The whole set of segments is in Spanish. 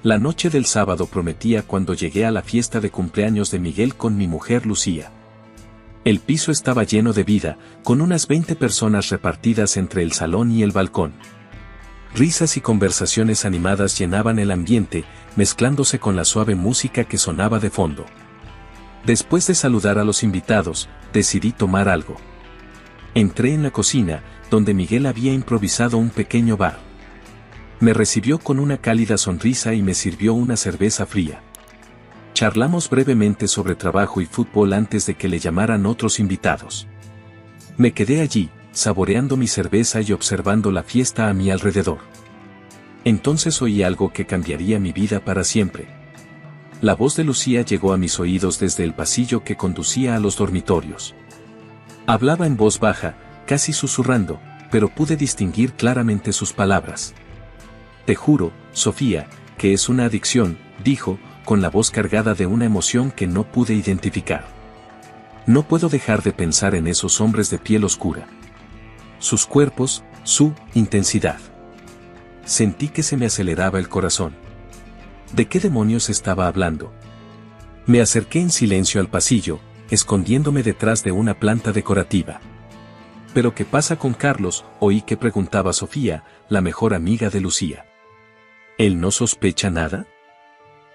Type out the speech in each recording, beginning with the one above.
La noche del sábado prometía cuando llegué a la fiesta de cumpleaños de Miguel con mi mujer Lucía. El piso estaba lleno de vida, con unas 20 personas repartidas entre el salón y el balcón. Risas y conversaciones animadas llenaban el ambiente, mezclándose con la suave música que sonaba de fondo. Después de saludar a los invitados, decidí tomar algo. Entré en la cocina, donde Miguel había improvisado un pequeño bar. Me recibió con una cálida sonrisa y me sirvió una cerveza fría. Charlamos brevemente sobre trabajo y fútbol antes de que le llamaran otros invitados. Me quedé allí, saboreando mi cerveza y observando la fiesta a mi alrededor. Entonces oí algo que cambiaría mi vida para siempre. La voz de Lucía llegó a mis oídos desde el pasillo que conducía a los dormitorios. Hablaba en voz baja, casi susurrando, pero pude distinguir claramente sus palabras. «Te juro, Sofía, que es una adicción», dijo, con la voz cargada de una emoción que no pude identificar. No puedo dejar de pensar en esos hombres de piel oscura. Sus cuerpos, su intensidad. Sentí que se me aceleraba el corazón. ¿De qué demonios estaba hablando? Me acerqué en silencio al pasillo, escondiéndome detrás de una planta decorativa. ¿Pero qué pasa con Carlos?, oí que preguntaba Sofía, la mejor amiga de Lucía. ¿Él no sospecha nada?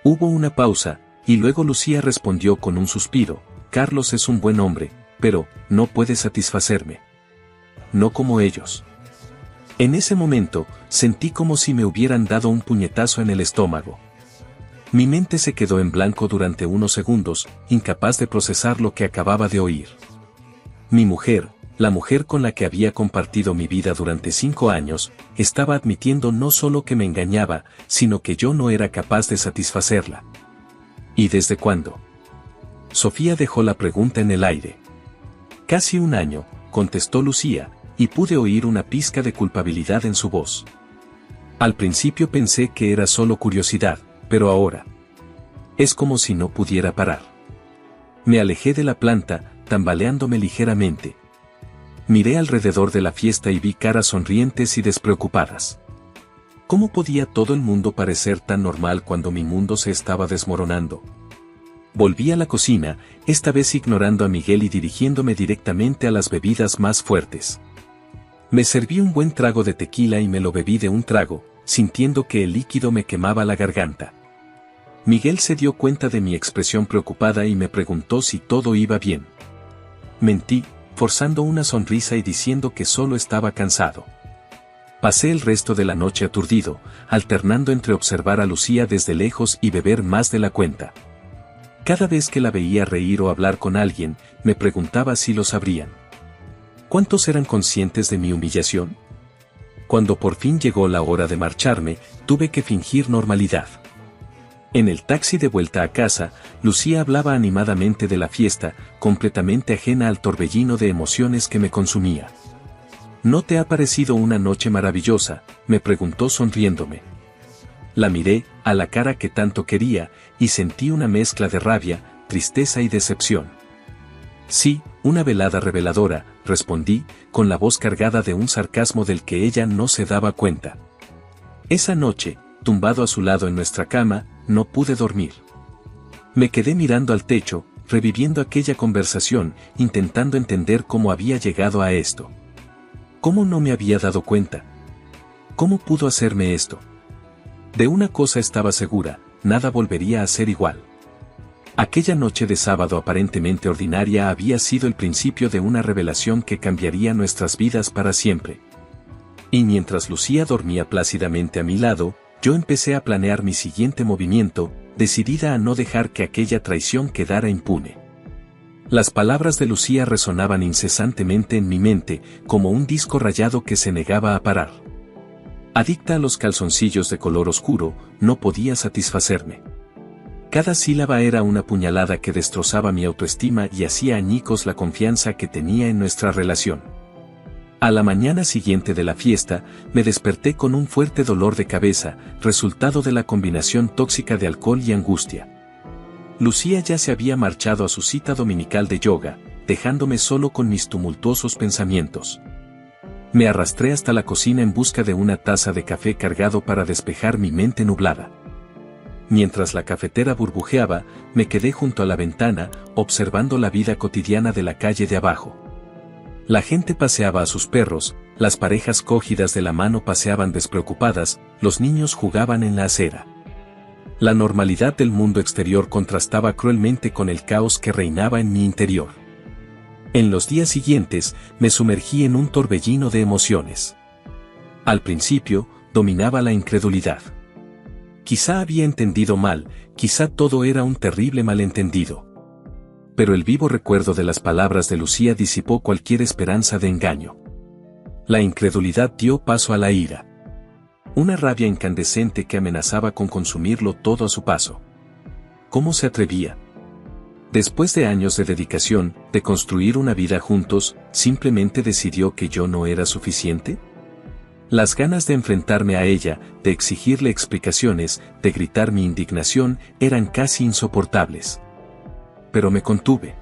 Hubo una pausa, y luego Lucía respondió con un suspiro: Carlos es un buen hombre, pero no puede satisfacerme. No como ellos. En ese momento, sentí como si me hubieran dado un puñetazo en el estómago. Mi mente se quedó en blanco durante unos segundos, incapaz de procesar lo que acababa de oír. Mi mujer, la mujer con la que había compartido mi vida durante 5 años, estaba admitiendo no solo que me engañaba, sino que yo no era capaz de satisfacerla. ¿Y desde cuándo? Sofía dejó la pregunta en el aire. Casi 1 año, contestó Lucía, y pude oír una pizca de culpabilidad en su voz. Al principio pensé que era solo curiosidad, pero ahora es como si no pudiera parar. Me alejé de la planta, tambaleándome ligeramente. Miré alrededor de la fiesta y vi caras sonrientes y despreocupadas. ¿Cómo podía todo el mundo parecer tan normal cuando mi mundo se estaba desmoronando? Volví a la cocina, esta vez ignorando a Miguel y dirigiéndome directamente a las bebidas más fuertes. Me serví un buen trago de tequila y me lo bebí de un trago, sintiendo que el líquido me quemaba la garganta. Miguel se dio cuenta de mi expresión preocupada y me preguntó si todo iba bien. Mentí, forzando una sonrisa y diciendo que solo estaba cansado. Pasé el resto de la noche aturdido, alternando entre observar a Lucía desde lejos y beber más de la cuenta. Cada vez que la veía reír o hablar con alguien, me preguntaba si lo sabrían. ¿Cuántos eran conscientes de mi humillación? Cuando por fin llegó la hora de marcharme, tuve que fingir normalidad. En el taxi de vuelta a casa, Lucía hablaba animadamente de la fiesta, completamente ajena al torbellino de emociones que me consumía. ¿No te ha parecido una noche maravillosa?, me preguntó sonriéndome. La miré, a la cara que tanto quería, y sentí una mezcla de rabia, tristeza y decepción. Sí, una velada reveladora, respondí, con la voz cargada de un sarcasmo del que ella no se daba cuenta. Esa noche, tumbado a su lado en nuestra cama, no pude dormir. Me quedé mirando al techo, reviviendo aquella conversación, intentando entender cómo había llegado a esto. ¿Cómo no me había dado cuenta? ¿Cómo pudo hacerme esto? De una cosa estaba segura, nada volvería a ser igual. Aquella noche de sábado aparentemente ordinaria había sido el principio de una revelación que cambiaría nuestras vidas para siempre. Y mientras Lucía dormía plácidamente a mi lado, yo empecé a planear mi siguiente movimiento, decidida a no dejar que aquella traición quedara impune. Las palabras de Lucía resonaban incesantemente en mi mente, como un disco rayado que se negaba a parar. Adicta a los calzoncillos de color oscuro, no podía satisfacerme. Cada sílaba era una puñalada que destrozaba mi autoestima y hacía añicos la confianza que tenía en nuestra relación. A la mañana siguiente de la fiesta, me desperté con un fuerte dolor de cabeza, resultado de la combinación tóxica de alcohol y angustia. Lucía ya se había marchado a su cita dominical de yoga, dejándome solo con mis tumultuosos pensamientos. Me arrastré hasta la cocina en busca de una taza de café cargado para despejar mi mente nublada. Mientras la cafetera burbujeaba, me quedé junto a la ventana, observando la vida cotidiana de la calle de abajo. La gente paseaba a sus perros, las parejas cogidas de la mano paseaban despreocupadas, los niños jugaban en la acera. La normalidad del mundo exterior contrastaba cruelmente con el caos que reinaba en mi interior. En los días siguientes, me sumergí en un torbellino de emociones. Al principio, dominaba la incredulidad. Quizá había entendido mal, quizá todo era un terrible malentendido. Pero el vivo recuerdo de las palabras de Lucía disipó cualquier esperanza de engaño. La incredulidad dio paso a la ira. Una rabia incandescente que amenazaba con consumirlo todo a su paso. ¿Cómo se atrevía? Después de años de dedicación, de construir una vida juntos, ¿simplemente decidió que yo no era suficiente? Las ganas de enfrentarme a ella, de exigirle explicaciones, de gritar mi indignación, eran casi insoportables. Pero me contuve.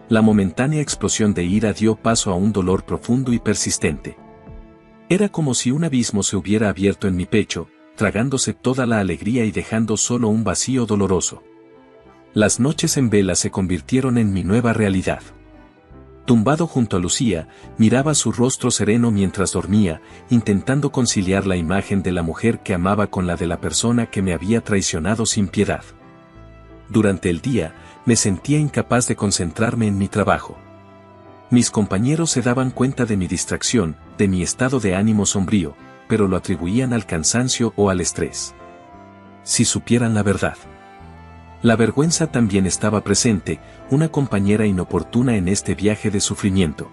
La momentánea explosión de ira dio paso a un dolor profundo y persistente. Era como si un abismo se hubiera abierto en mi pecho, tragándose toda la alegría y dejando solo un vacío doloroso. Las noches en vela se convirtieron en mi nueva realidad. Tumbado junto a Lucía, miraba su rostro sereno mientras dormía, intentando conciliar la imagen de la mujer que amaba con la de la persona que me había traicionado sin piedad. Durante el día, me sentía incapaz de concentrarme en mi trabajo. Mis compañeros se daban cuenta de mi distracción, de mi estado de ánimo sombrío, pero lo atribuían al cansancio o al estrés. Si supieran la verdad. La vergüenza también estaba presente, una compañera inoportuna en este viaje de sufrimiento.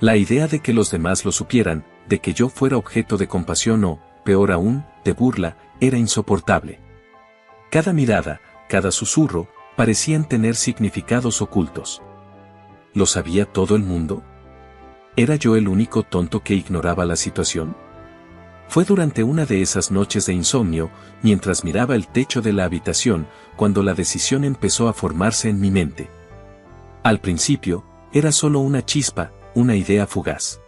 La idea de que los demás lo supieran, de que yo fuera objeto de compasión o, peor aún, de burla, era insoportable. Cada mirada, cada susurro, parecían tener significados ocultos. ¿Lo sabía todo el mundo? ¿Era yo el único tonto que ignoraba la situación? Fue durante una de esas noches de insomnio, mientras miraba el techo de la habitación, cuando la decisión empezó a formarse en mi mente. Al principio, era solo una chispa, una idea fugaz.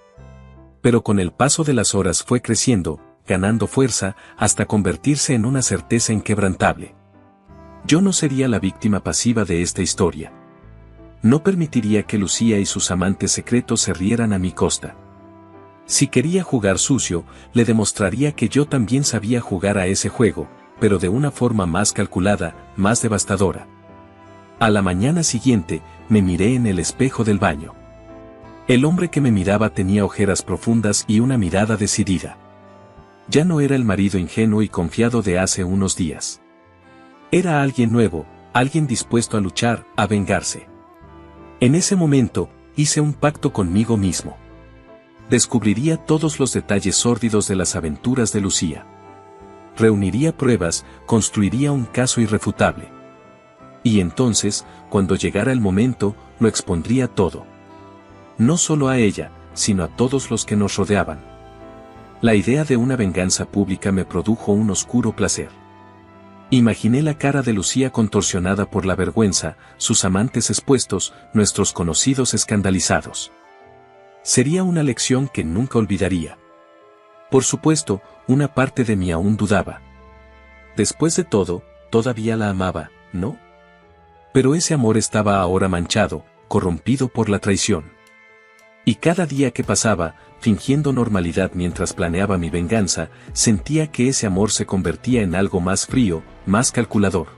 Pero con el paso de las horas fue creciendo, ganando fuerza, hasta convertirse en una certeza inquebrantable. Yo no sería la víctima pasiva de esta historia. No permitiría que Lucía y sus amantes secretos se rieran a mi costa. Si quería jugar sucio, le demostraría que yo también sabía jugar a ese juego, pero de una forma más calculada, más devastadora. A la mañana siguiente, me miré en el espejo del baño. El hombre que me miraba tenía ojeras profundas y una mirada decidida. Ya no era el marido ingenuo y confiado de hace unos días. Era alguien nuevo, alguien dispuesto a luchar, a vengarse. En ese momento, hice un pacto conmigo mismo. Descubriría todos los detalles sórdidos de las aventuras de Lucía. Reuniría pruebas, construiría un caso irrefutable. Y entonces, cuando llegara el momento, lo expondría todo. No solo a ella, sino a todos los que nos rodeaban. La idea de una venganza pública me produjo un oscuro placer. Imaginé la cara de Lucía contorsionada por la vergüenza, sus amantes expuestos, nuestros conocidos escandalizados. Sería una lección que nunca olvidaría. Por supuesto, una parte de mí aún dudaba. Después de todo, todavía la amaba, ¿no? Pero ese amor estaba ahora manchado, corrompido por la traición. Y cada día que pasaba, fingiendo normalidad mientras planeaba mi venganza, sentía que ese amor se convertía en algo más frío, más calculador.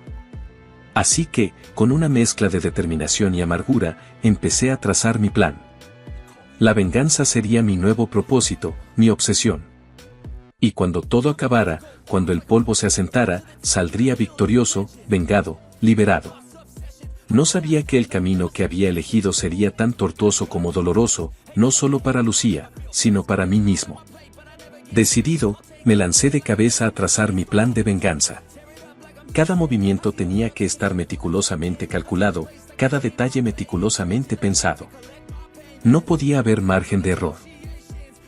Así que, con una mezcla de determinación y amargura, empecé a trazar mi plan. La venganza sería mi nuevo propósito, mi obsesión. Y cuando todo acabara, cuando el polvo se asentara, saldría victorioso, vengado, liberado. No sabía que el camino que había elegido sería tan tortuoso como doloroso, no solo para Lucía, sino para mí mismo. Decidido, me lancé de cabeza a trazar mi plan de venganza. Cada movimiento tenía que estar meticulosamente calculado, cada detalle meticulosamente pensado. No podía haber margen de error.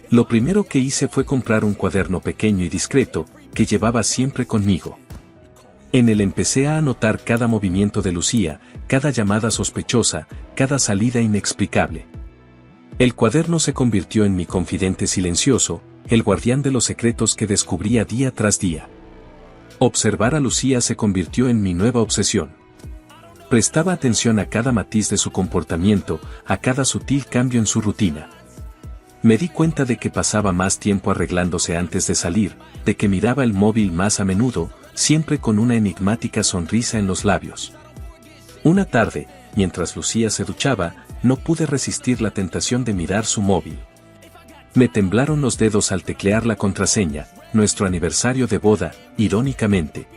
Lo primero que hice fue comprar un cuaderno pequeño y discreto, que llevaba siempre conmigo. En él empecé a anotar cada movimiento de Lucía, cada llamada sospechosa, cada salida inexplicable. El cuaderno se convirtió en mi confidente silencioso, el guardián de los secretos que descubría día tras día. Observar a Lucía se convirtió en mi nueva obsesión. Prestaba atención a cada matiz de su comportamiento, a cada sutil cambio en su rutina. Me di cuenta de que pasaba más tiempo arreglándose antes de salir, de que miraba el móvil más a menudo, siempre con una enigmática sonrisa en los labios. Una tarde, mientras Lucía se duchaba, no pude resistir la tentación de mirar su móvil. Me temblaron los dedos al teclear la contraseña, nuestro aniversario de boda, irónicamente.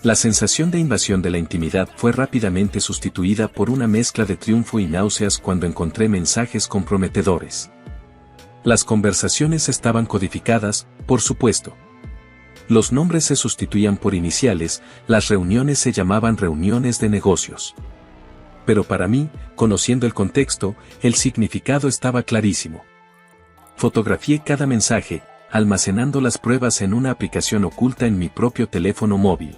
La sensación de invasión de la intimidad fue rápidamente sustituida por una mezcla de triunfo y náuseas cuando encontré mensajes comprometedores. Las conversaciones estaban codificadas, por supuesto. Los nombres se sustituían por iniciales, las reuniones se llamaban reuniones de negocios. Pero para mí, conociendo el contexto, el significado estaba clarísimo. Fotografié cada mensaje, almacenando las pruebas en una aplicación oculta en mi propio teléfono móvil.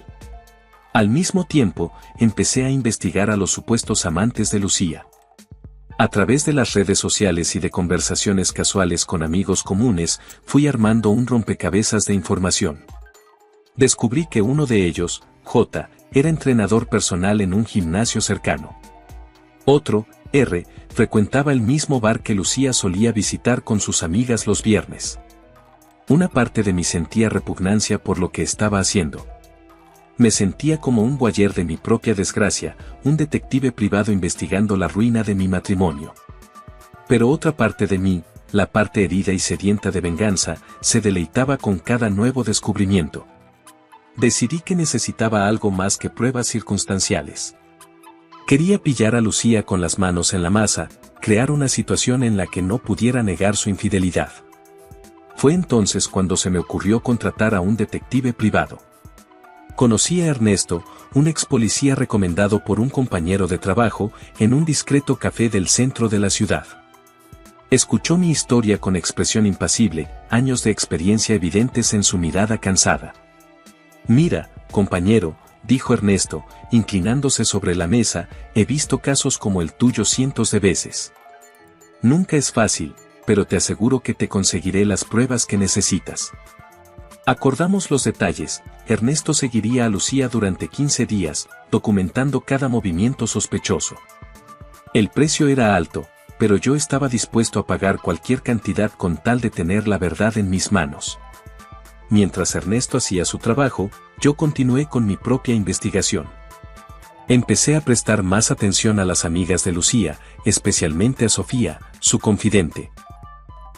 Al mismo tiempo, empecé a investigar a los supuestos amantes de Lucía. A través de las redes sociales y de conversaciones casuales con amigos comunes, fui armando un rompecabezas de información. Descubrí que uno de ellos, J, era entrenador personal en un gimnasio cercano. Otro, R, frecuentaba el mismo bar que Lucía solía visitar con sus amigas los viernes. Una parte de mí sentía repugnancia por lo que estaba haciendo. Me sentía como un voyeur de mi propia desgracia, un detective privado investigando la ruina de mi matrimonio. Pero otra parte de mí, la parte herida y sedienta de venganza, se deleitaba con cada nuevo descubrimiento. Decidí que necesitaba algo más que pruebas circunstanciales. Quería pillar a Lucía con las manos en la masa, crear una situación en la que no pudiera negar su infidelidad. Fue entonces cuando se me ocurrió contratar a un detective privado. Conocí a Ernesto, un ex policía recomendado por un compañero de trabajo, en un discreto café del centro de la ciudad. Escuchó mi historia con expresión impasible, años de experiencia evidentes en su mirada cansada. «Mira, compañero», dijo Ernesto, inclinándose sobre la mesa, «he visto casos como el tuyo cientos de veces. Nunca es fácil, pero te aseguro que te conseguiré las pruebas que necesitas». Acordamos los detalles. Ernesto seguiría a Lucía durante 15 días, documentando cada movimiento sospechoso. El precio era alto, pero yo estaba dispuesto a pagar cualquier cantidad con tal de tener la verdad en mis manos. Mientras Ernesto hacía su trabajo, yo continué con mi propia investigación. Empecé a prestar más atención a las amigas de Lucía, especialmente a Sofía, su confidente.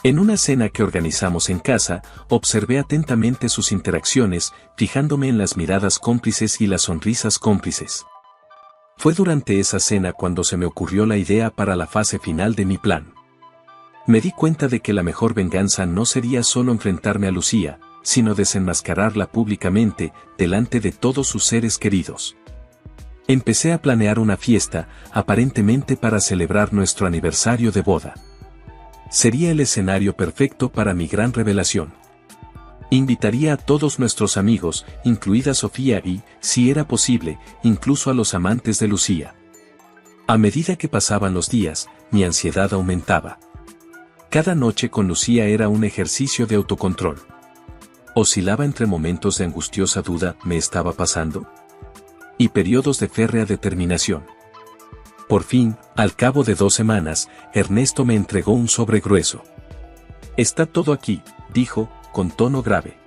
En una cena que organizamos en casa, observé atentamente sus interacciones, fijándome en las miradas cómplices y las sonrisas cómplices. Fue durante esa cena cuando se me ocurrió la idea para la fase final de mi plan. Me di cuenta de que la mejor venganza no sería solo enfrentarme a Lucía, sino desenmascararla públicamente, delante de todos sus seres queridos. Empecé a planear una fiesta, aparentemente para celebrar nuestro aniversario de boda. Sería el escenario perfecto para mi gran revelación. Invitaría a todos nuestros amigos, incluida Sofía y, si era posible, incluso a los amantes de Lucía. A medida que pasaban los días, mi ansiedad aumentaba. Cada noche con Lucía era un ejercicio de autocontrol. Oscilaba entre momentos de angustiosa duda, ¿me estaba pasando?, y periodos de férrea determinación. Por fin, al cabo de 2 semanas, Ernesto me entregó un sobre grueso. «Está todo aquí», dijo, con tono grave.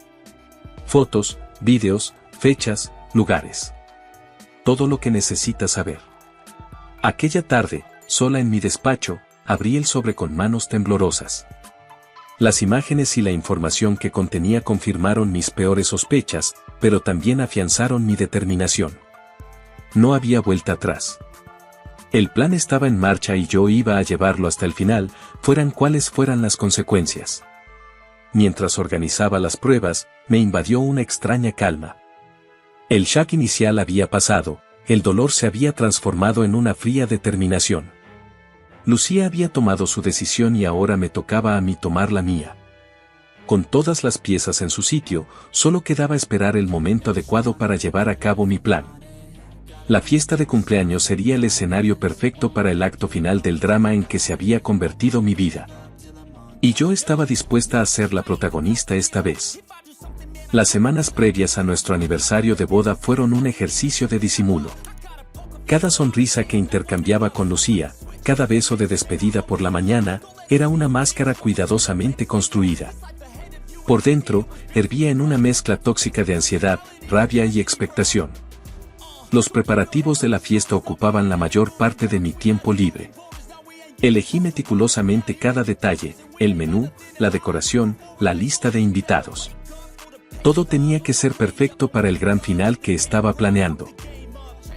«Fotos, vídeos, fechas, lugares. Todo lo que necesitas saber». Aquella tarde, sola en mi despacho, abrí el sobre con manos temblorosas. Las imágenes y la información que contenía confirmaron mis peores sospechas, pero también afianzaron mi determinación. No había vuelta atrás. El plan estaba en marcha y yo iba a llevarlo hasta el final, fueran cuales fueran las consecuencias. Mientras organizaba las pruebas, me invadió una extraña calma. El shock inicial había pasado, el dolor se había transformado en una fría determinación. Lucía había tomado su decisión y ahora me tocaba a mí tomar la mía. Con todas las piezas en su sitio, solo quedaba esperar el momento adecuado para llevar a cabo mi plan. La fiesta de cumpleaños sería el escenario perfecto para el acto final del drama en que se había convertido mi vida. Y yo estaba dispuesta a ser la protagonista esta vez. Las semanas previas a nuestro aniversario de boda fueron un ejercicio de disimulo. Cada sonrisa que intercambiaba con Lucía, cada beso de despedida por la mañana, era una máscara cuidadosamente construida. Por dentro, hervía en una mezcla tóxica de ansiedad, rabia y expectación. Los preparativos de la fiesta ocupaban la mayor parte de mi tiempo libre. Elegí meticulosamente cada detalle, el menú, la decoración, la lista de invitados. Todo tenía que ser perfecto para el gran final que estaba planeando.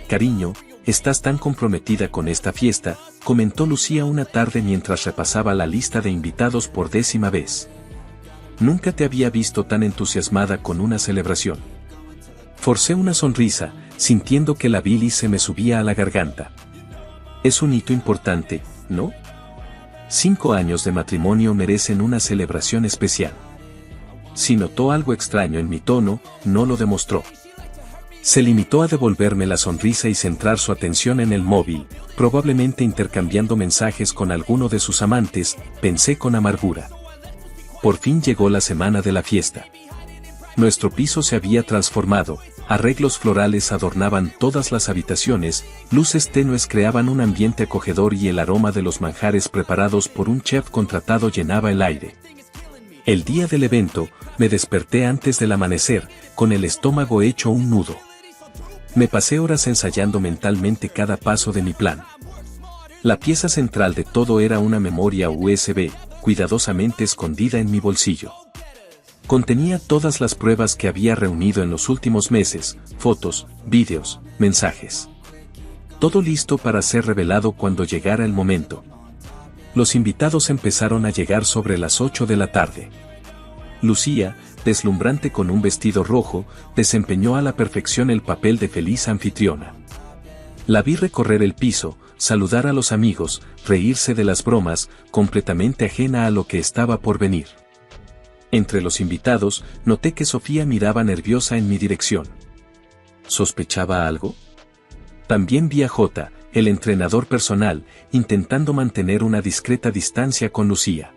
Cariño, estás tan comprometida con esta fiesta, comentó Lucía una tarde mientras repasaba la lista de invitados por 10ª vez. Nunca te había visto tan entusiasmada con una celebración. Forcé una sonrisa, sintiendo que la bilis se me subía a la garganta. Es un hito importante, ¿no? 5 años de matrimonio merecen una celebración especial. Si notó algo extraño en mi tono, no lo demostró. Se limitó a devolverme la sonrisa y centrar su atención en el móvil, probablemente intercambiando mensajes con alguno de sus amantes, pensé con amargura. Por fin llegó la semana de la fiesta. Nuestro piso se había transformado, arreglos florales adornaban todas las habitaciones, luces tenues creaban un ambiente acogedor y el aroma de los manjares preparados por un chef contratado llenaba el aire. El día del evento, me desperté antes del amanecer, con el estómago hecho un nudo. Me pasé horas ensayando mentalmente cada paso de mi plan. La pieza central de todo era una memoria USB, cuidadosamente escondida en mi bolsillo. Contenía todas las pruebas que había reunido en los últimos meses, fotos, vídeos, mensajes. Todo listo para ser revelado cuando llegara el momento. Los invitados empezaron a llegar sobre las 8 de la tarde. Lucía, deslumbrante con un vestido rojo, desempeñó a la perfección el papel de feliz anfitriona. La vi recorrer el piso, saludar a los amigos, reírse de las bromas, completamente ajena a lo que estaba por venir. Entre los invitados, noté que Sofía miraba nerviosa en mi dirección. ¿Sospechaba algo? También vi a Jota, el entrenador personal, intentando mantener una discreta distancia con Lucía.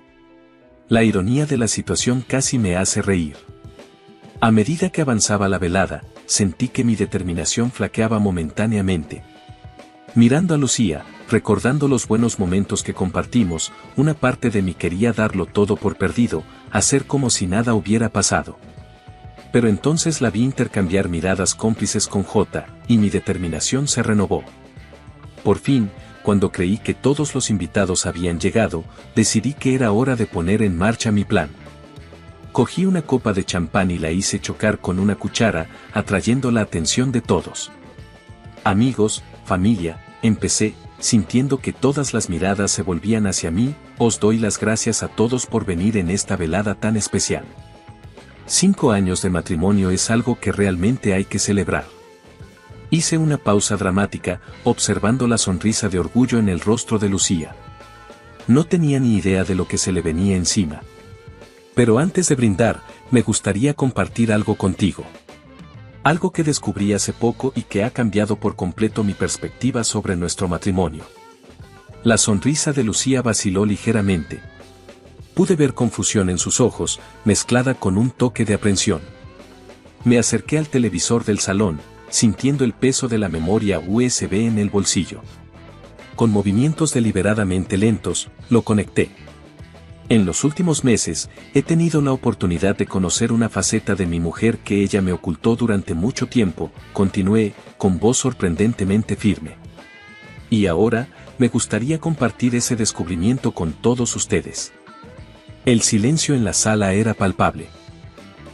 La ironía de la situación casi me hace reír. A medida que avanzaba la velada, sentí que mi determinación flaqueaba momentáneamente. Mirando a Lucía, recordando los buenos momentos que compartimos, una parte de mí quería darlo todo por perdido, hacer como si nada hubiera pasado. Pero entonces la vi intercambiar miradas cómplices con Jota, y mi determinación se renovó. Por fin, cuando creí que todos los invitados habían llegado, decidí que era hora de poner en marcha mi plan. Cogí una copa de champán y la hice chocar con una cuchara, atrayendo la atención de todos. Amigos, familia, empecé, sintiendo que todas las miradas se volvían hacia mí, os doy las gracias a todos por venir en esta velada tan especial. 5 años de matrimonio es algo que realmente hay que celebrar. Hice una pausa dramática, observando la sonrisa de orgullo en el rostro de Lucía. No tenía ni idea de lo que se le venía encima. Pero antes de brindar, me gustaría compartir algo contigo. Algo que descubrí hace poco y que ha cambiado por completo mi perspectiva sobre nuestro matrimonio. La sonrisa de Lucía vaciló ligeramente. Pude ver confusión en sus ojos, mezclada con un toque de aprensión. Me acerqué al televisor del salón, sintiendo el peso de la memoria USB en el bolsillo. Con movimientos deliberadamente lentos, lo conecté. En los últimos meses, he tenido la oportunidad de conocer una faceta de mi mujer que ella me ocultó durante mucho tiempo, continué, con voz sorprendentemente firme. Y ahora, me gustaría compartir ese descubrimiento con todos ustedes. El silencio en la sala era palpable.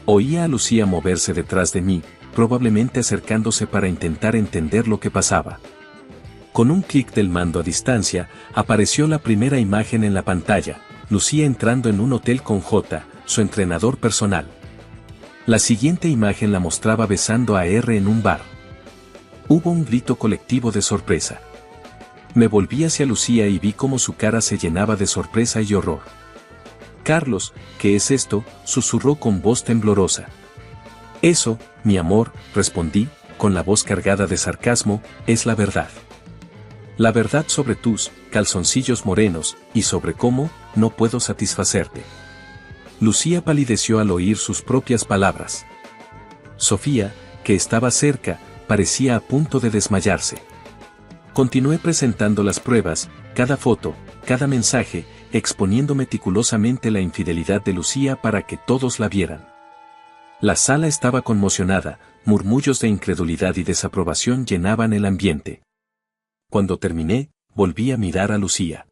Oía a Lucía moverse detrás de mí, probablemente acercándose para intentar entender lo que pasaba. Con un clic del mando a distancia, apareció la primera imagen en la pantalla, Lucía entrando en un hotel con Jota, su entrenador personal. La siguiente imagen la mostraba besando a R en un bar. Hubo un grito colectivo de sorpresa. Me volví hacia Lucía y vi cómo su cara se llenaba de sorpresa y horror. Carlos, ¿qué es esto?, susurró con voz temblorosa. Eso, mi amor, respondí, con la voz cargada de sarcasmo, es la verdad. La verdad sobre tus calzoncillos morenos, y sobre cómo no puedo satisfacerte. Lucía palideció al oír sus propias palabras. Sofía, que estaba cerca, parecía a punto de desmayarse. Continué presentando las pruebas, cada foto, cada mensaje, exponiendo meticulosamente la infidelidad de Lucía para que todos la vieran. La sala estaba conmocionada, murmullos de incredulidad y desaprobación llenaban el ambiente. Cuando terminé, volví a mirar a Lucía.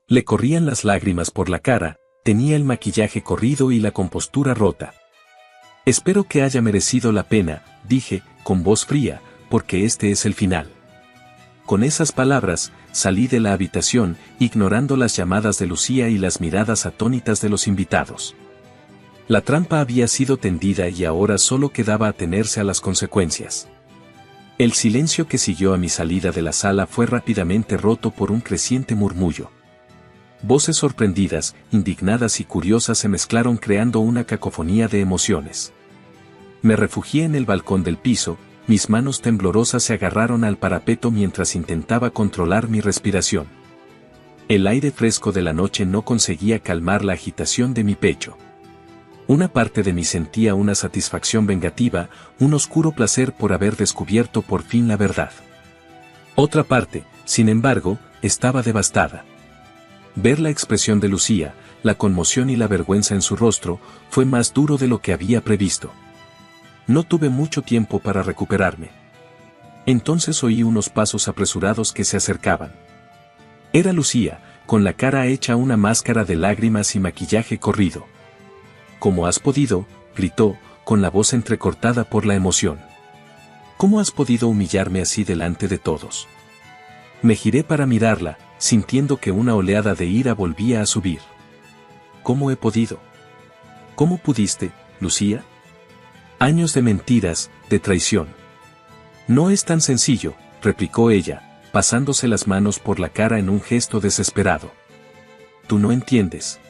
Le corrían las lágrimas por la cara, tenía el maquillaje corrido y la compostura rota. Espero que haya merecido la pena, dije, con voz fría, porque este es el final. Con esas palabras, salí de la habitación, ignorando las llamadas de Lucía y las miradas atónitas de los invitados. La trampa había sido tendida y ahora solo quedaba atenerse a las consecuencias. El silencio que siguió a mi salida de la sala fue rápidamente roto por un creciente murmullo. Voces sorprendidas, indignadas y curiosas se mezclaron creando una cacofonía de emociones. Me refugié en el balcón del piso, mis manos temblorosas se agarraron al parapeto mientras intentaba controlar mi respiración. El aire fresco de la noche no conseguía calmar la agitación de mi pecho. Una parte de mí sentía una satisfacción vengativa, un oscuro placer por haber descubierto por fin la verdad. Otra parte, sin embargo, estaba devastada. Ver la expresión de Lucía, la conmoción y la vergüenza en su rostro, fue más duro de lo que había previsto. No tuve mucho tiempo para recuperarme. Entonces oí unos pasos apresurados que se acercaban. Era Lucía, con la cara hecha una máscara de lágrimas y maquillaje corrido. ¿Cómo has podido?, gritó, con la voz entrecortada por la emoción. ¿Cómo has podido humillarme así delante de todos? Me giré para mirarla, sintiendo que una oleada de ira volvía a subir. ¿Cómo he podido? ¿Cómo pudiste, Lucía? Años de mentiras, de traición. No es tan sencillo, replicó ella, pasándose las manos por la cara en un gesto desesperado. Tú no entiendes.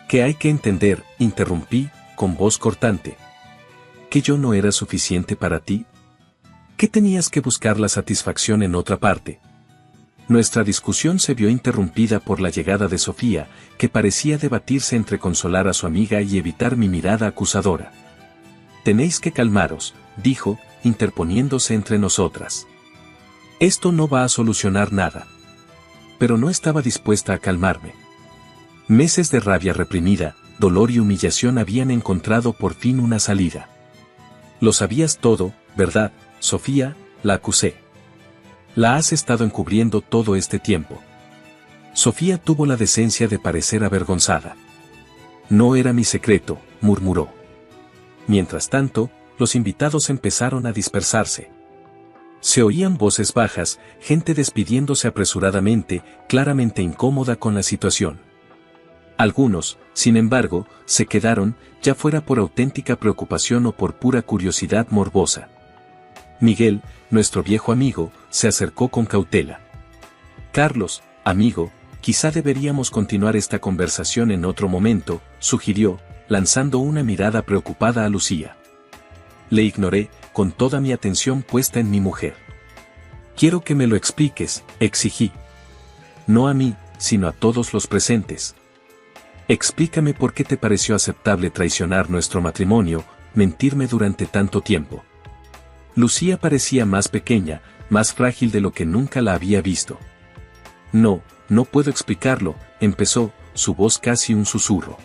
¿Qué hay que entender?, interrumpí, con voz cortante. ¿Que yo no era suficiente para ti? ¿Que tenías que buscar la satisfacción en otra parte? Nuestra discusión se vio interrumpida por la llegada de Sofía, que parecía debatirse entre consolar a su amiga y evitar mi mirada acusadora. Tenéis que calmaros, dijo, interponiéndose entre nosotras. Esto no va a solucionar nada. Pero no estaba dispuesta a calmarme. Meses de rabia reprimida, dolor y humillación habían encontrado por fin una salida. Lo sabías todo, ¿verdad, Sofía?, la acusé. La has estado encubriendo todo este tiempo. Sofía tuvo la decencia de parecer avergonzada. No era mi secreto, murmuró. Mientras tanto, los invitados empezaron a dispersarse. Se oían voces bajas, gente despidiéndose apresuradamente, claramente incómoda con la situación. Algunos, sin embargo, se quedaron, ya fuera por auténtica preocupación o por pura curiosidad morbosa. Miguel, nuestro viejo amigo, se acercó con cautela. Carlos, amigo, quizá deberíamos continuar esta conversación en otro momento, sugirió, lanzando una mirada preocupada a Lucía. Le ignoré, con toda mi atención puesta en mi mujer. Quiero que me lo expliques, exigí. No a mí, sino a todos los presentes. Explícame por qué te pareció aceptable traicionar nuestro matrimonio, mentirme durante tanto tiempo. Lucía parecía más pequeña, más frágil de lo que nunca la había visto. No puedo explicarlo, empezó, su voz casi un susurro.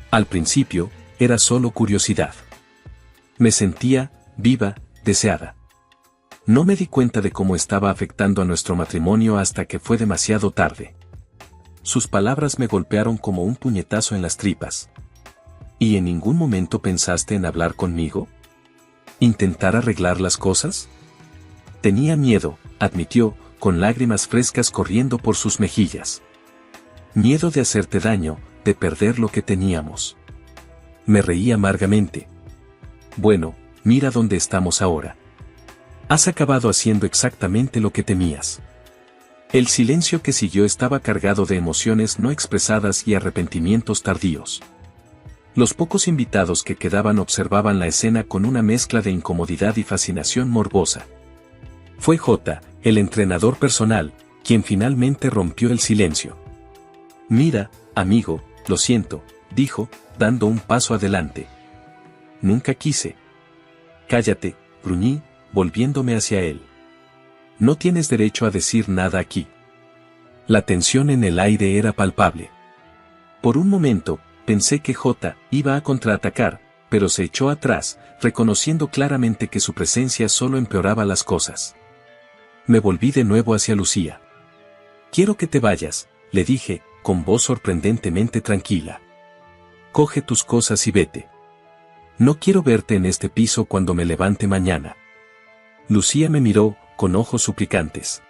Al principio, era solo curiosidad. Me sentía, viva, deseada. No me di cuenta de cómo estaba afectando a nuestro matrimonio hasta que fue demasiado tarde. Sus palabras me golpearon como un puñetazo en las tripas. ¿Y en ningún momento pensaste en hablar conmigo? ¿Intentar arreglar las cosas? Tenía miedo, admitió, con lágrimas frescas corriendo por sus mejillas. Miedo de hacerte daño, de perder lo que teníamos. Me reí amargamente. Bueno, mira dónde estamos ahora. Has acabado haciendo exactamente lo que temías. El silencio que siguió estaba cargado de emociones no expresadas y arrepentimientos tardíos. Los pocos invitados que quedaban observaban la escena con una mezcla de incomodidad y fascinación morbosa. Fue J, el entrenador personal, quien finalmente rompió el silencio. Mira, amigo, lo siento, dijo, dando un paso adelante. Nunca quise. Cállate, gruñí, volviéndome hacia él. No tienes derecho a decir nada aquí. La tensión en el aire era palpable. Por un momento, pensé que J iba a contraatacar, pero se echó atrás, reconociendo claramente que su presencia solo empeoraba las cosas. Me volví de nuevo hacia Lucía. Quiero que te vayas, le dije, con voz sorprendentemente tranquila. Coge tus cosas y vete. No quiero verte en este piso cuando me levante mañana. Lucía me miró, con ojos suplicantes.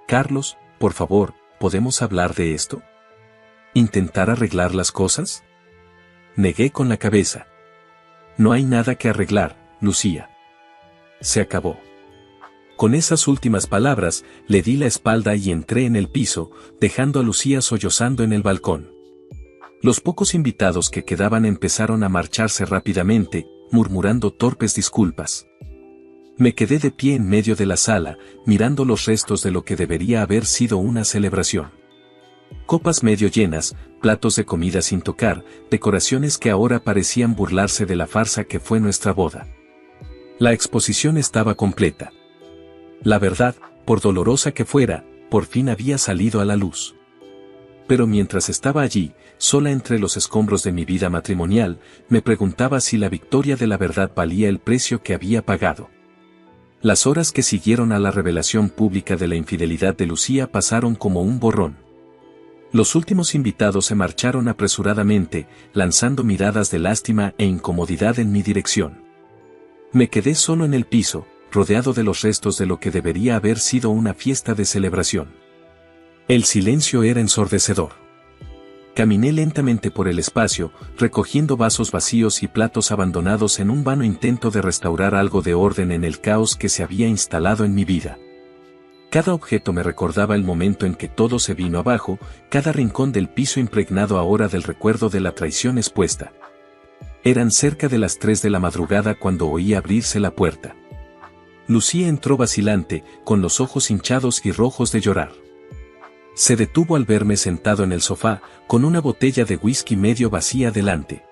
Carlos, por favor, ¿podemos hablar de esto? ¿Intentar arreglar las cosas? Negué con la cabeza. No hay nada que arreglar, Lucía. Se acabó. Con esas últimas palabras, le di la espalda y entré en el piso, dejando a Lucía sollozando en el balcón. Los pocos invitados que quedaban empezaron a marcharse rápidamente, murmurando torpes disculpas. Me quedé de pie en medio de la sala, mirando los restos de lo que debería haber sido una celebración. Copas medio llenas, platos de comida sin tocar, decoraciones que ahora parecían burlarse de la farsa que fue nuestra boda. La exposición estaba completa. La verdad, por dolorosa que fuera, por fin había salido a la luz. Pero mientras estaba allí, sola entre los escombros de mi vida matrimonial, me preguntaba si la victoria de la verdad valía el precio que había pagado. Las horas que siguieron a la revelación pública de la infidelidad de Lucía pasaron como un borrón. Los últimos invitados se marcharon apresuradamente, lanzando miradas de lástima e incomodidad en mi dirección. Me quedé solo en el piso, rodeado de los restos de lo que debería haber sido una fiesta de celebración. El silencio era ensordecedor. Caminé lentamente por el espacio, recogiendo vasos vacíos y platos abandonados en un vano intento de restaurar algo de orden en el caos que se había instalado en mi vida. Cada objeto me recordaba el momento en que todo se vino abajo, cada rincón del piso impregnado ahora del recuerdo de la traición expuesta. Eran cerca de las 3 de la madrugada cuando oí abrirse la puerta. Lucía entró vacilante, con los ojos hinchados y rojos de llorar. Se detuvo al verme sentado en el sofá, con una botella de whisky medio vacía delante.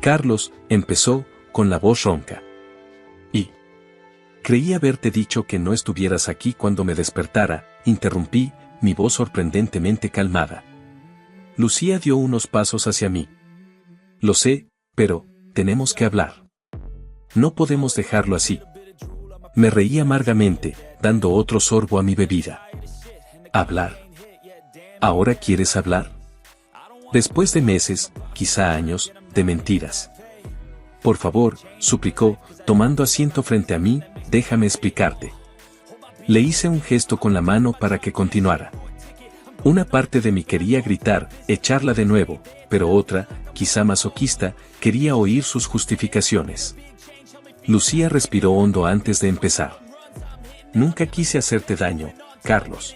Carlos, empezó, con la voz ronca. Creí haberte dicho que no estuvieras aquí cuando me despertara, interrumpí, mi voz sorprendentemente calmada. Lucía dio unos pasos hacia mí. Lo sé, pero, tenemos que hablar. No podemos dejarlo así. Me reí amargamente, dando otro sorbo a mi bebida. ¿Hablar? ¿Ahora quieres hablar? Después de meses, quizá años, de mentiras. Por favor, suplicó, tomando asiento frente a mí, déjame explicarte. Le hice un gesto con la mano para que continuara. Una parte de mí quería gritar, echarla de nuevo, pero otra, quizá masoquista, quería oír sus justificaciones. Lucía respiró hondo antes de empezar. Nunca quise hacerte daño, Carlos.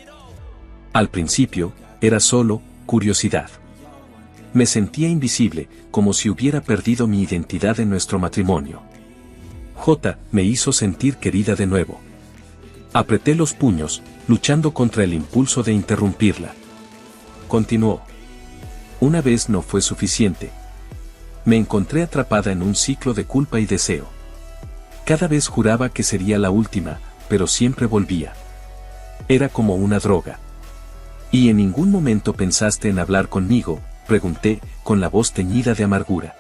Al principio, era solo curiosidad. Me sentía invisible, como si hubiera perdido mi identidad en nuestro matrimonio. J me hizo sentir querida de nuevo. Apreté los puños, luchando contra el impulso de interrumpirla. Continuó. Una vez no fue suficiente. Me encontré atrapada en un ciclo de culpa y deseo. Cada vez juraba que sería la última, pero siempre volvía. Era como una droga. ¿Y en ningún momento pensaste en hablar conmigo?, pregunté, con la voz teñida de amargura.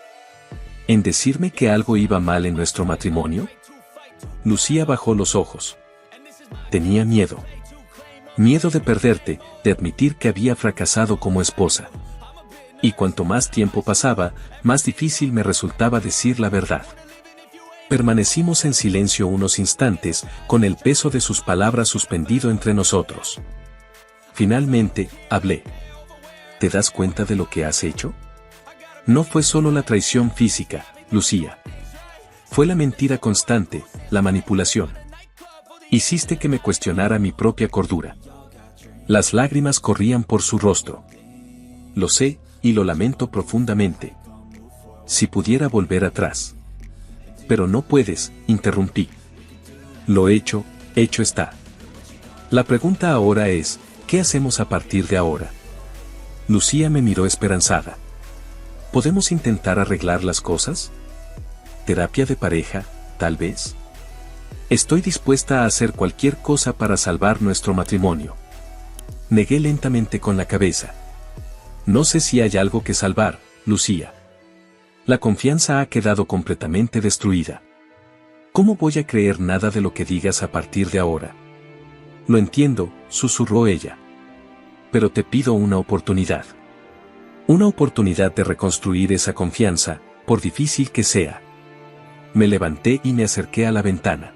¿En decirme que algo iba mal en nuestro matrimonio? Lucía bajó los ojos. Tenía miedo. Miedo de perderte, de admitir que había fracasado como esposa. Y cuanto más tiempo pasaba, más difícil me resultaba decir la verdad. Permanecimos en silencio unos instantes, con el peso de sus palabras suspendido entre nosotros. Finalmente, hablé. ¿Te das cuenta de lo que has hecho? No fue solo la traición física, Lucía. Fue la mentira constante, la manipulación. Hiciste que me cuestionara mi propia cordura. Las lágrimas corrían por su rostro. Lo sé, y lo lamento profundamente. Si pudiera volver atrás. Pero no puedes, interrumpí. Lo hecho está. La pregunta ahora es, ¿qué hacemos a partir de ahora? Lucía me miró esperanzada. ¿Podemos intentar arreglar las cosas? ¿Terapia de pareja, tal vez. Estoy dispuesta a hacer cualquier cosa para salvar nuestro matrimonio. Negué lentamente con la cabeza. No sé si hay algo que salvar, Lucía. La confianza ha quedado completamente destruida. ¿Cómo voy a creer nada de lo que digas a partir de ahora? Lo entiendo, susurró ella. Pero te pido una oportunidad. Una oportunidad de reconstruir esa confianza, por difícil que sea. Me levanté y me acerqué a la ventana.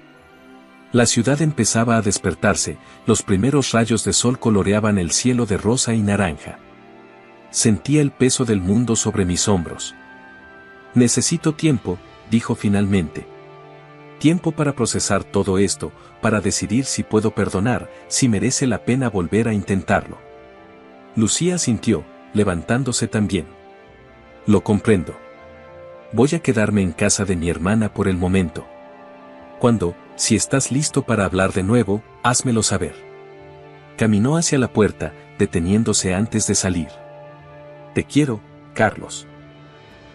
La ciudad empezaba a despertarse, los primeros rayos de sol coloreaban el cielo de rosa y naranja. Sentía el peso del mundo sobre mis hombros. Necesito tiempo, dijo finalmente. Tiempo para procesar todo esto, para decidir si puedo perdonar, si merece la pena volver a intentarlo. Lucía asintió, levantándose también. Lo comprendo. Voy a quedarme en casa de mi hermana por el momento. Cuando, si estás listo para hablar de nuevo, házmelo saber. Caminó hacia la puerta, deteniéndose antes de salir. Te quiero, Carlos.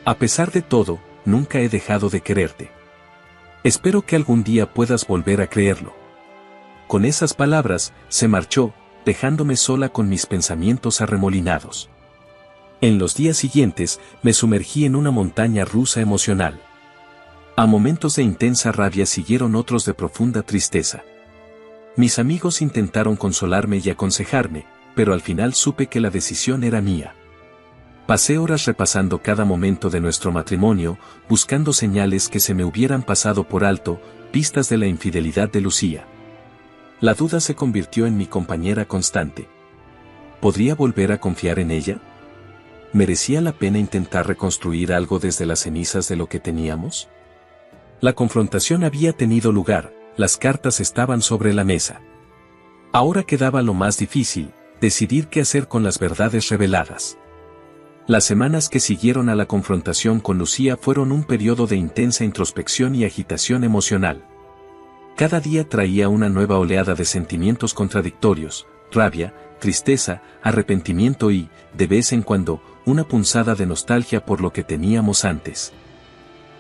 A pesar de todo, nunca he dejado de quererte. Espero que algún día puedas volver a creerlo. Con esas palabras, se marchó, dejándome sola con mis pensamientos arremolinados. En los días siguientes, me sumergí en una montaña rusa emocional. A momentos de intensa rabia siguieron otros de profunda tristeza. Mis amigos intentaron consolarme y aconsejarme, pero al final supe que la decisión era mía. Pasé horas repasando cada momento de nuestro matrimonio, buscando señales que se me hubieran pasado por alto, pistas de la infidelidad de Lucía. La duda se convirtió en mi compañera constante. ¿Podría volver a confiar en ella? ¿Merecía la pena intentar reconstruir algo desde las cenizas de lo que teníamos? La confrontación había tenido lugar, las cartas estaban sobre la mesa. Ahora quedaba lo más difícil, decidir qué hacer con las verdades reveladas. Las semanas que siguieron a la confrontación con Lucía fueron un periodo de intensa introspección y agitación emocional. Cada día traía una nueva oleada de sentimientos contradictorios, rabia, tristeza, arrepentimiento y, de vez en cuando, una punzada de nostalgia por lo que teníamos antes.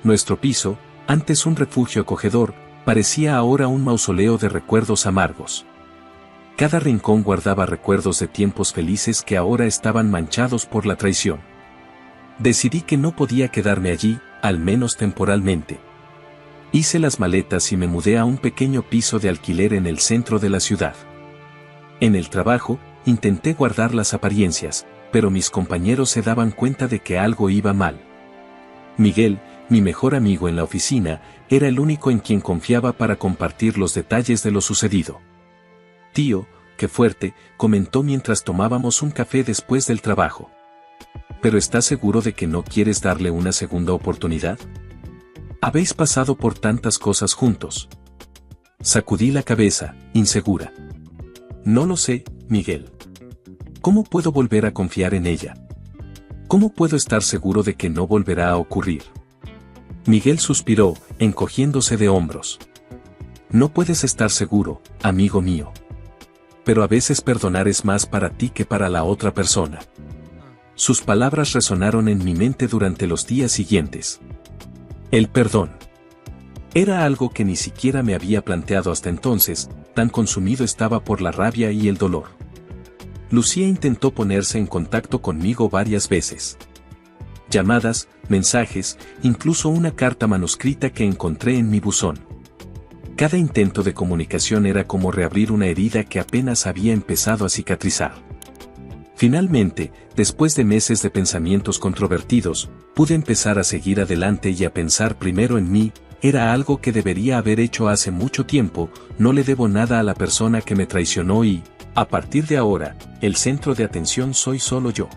Nuestro piso, antes un refugio acogedor, parecía ahora un mausoleo de recuerdos amargos. Cada rincón guardaba recuerdos de tiempos felices que ahora estaban manchados por la traición. Decidí que no podía quedarme allí, al menos temporalmente. Hice las maletas y me mudé a un pequeño piso de alquiler en el centro de la ciudad. En el trabajo, intenté guardar las apariencias, pero mis compañeros se daban cuenta de que algo iba mal. Miguel, mi mejor amigo en la oficina, era el único en quien confiaba para compartir los detalles de lo sucedido. Tío, qué fuerte, comentó mientras tomábamos un café después del trabajo. ¿Pero estás seguro de que no quieres darle una segunda oportunidad? Habéis pasado por tantas cosas juntos. Sacudí la cabeza, insegura. No lo sé, Miguel. ¿Cómo puedo volver a confiar en ella? ¿Cómo puedo estar seguro de que no volverá a ocurrir? Miguel suspiró, encogiéndose de hombros. No puedes estar seguro, amigo mío. Pero a veces perdonar es más para ti que para la otra persona. Sus palabras resonaron en mi mente durante los días siguientes. El perdón. Era algo que ni siquiera me había planteado hasta entonces, tan consumido estaba por la rabia y el dolor. Lucía intentó ponerse en contacto conmigo varias veces. Llamadas, mensajes, incluso una carta manuscrita que encontré en mi buzón. Cada intento de comunicación era como reabrir una herida que apenas había empezado a cicatrizar. Finalmente, después de meses de pensamientos controvertidos, pude empezar a seguir adelante y a pensar primero en mí. Era algo que debería haber hecho hace mucho tiempo, no le debo nada a la persona que me traicionó y, a partir de ahora, el centro de atención soy solo yo.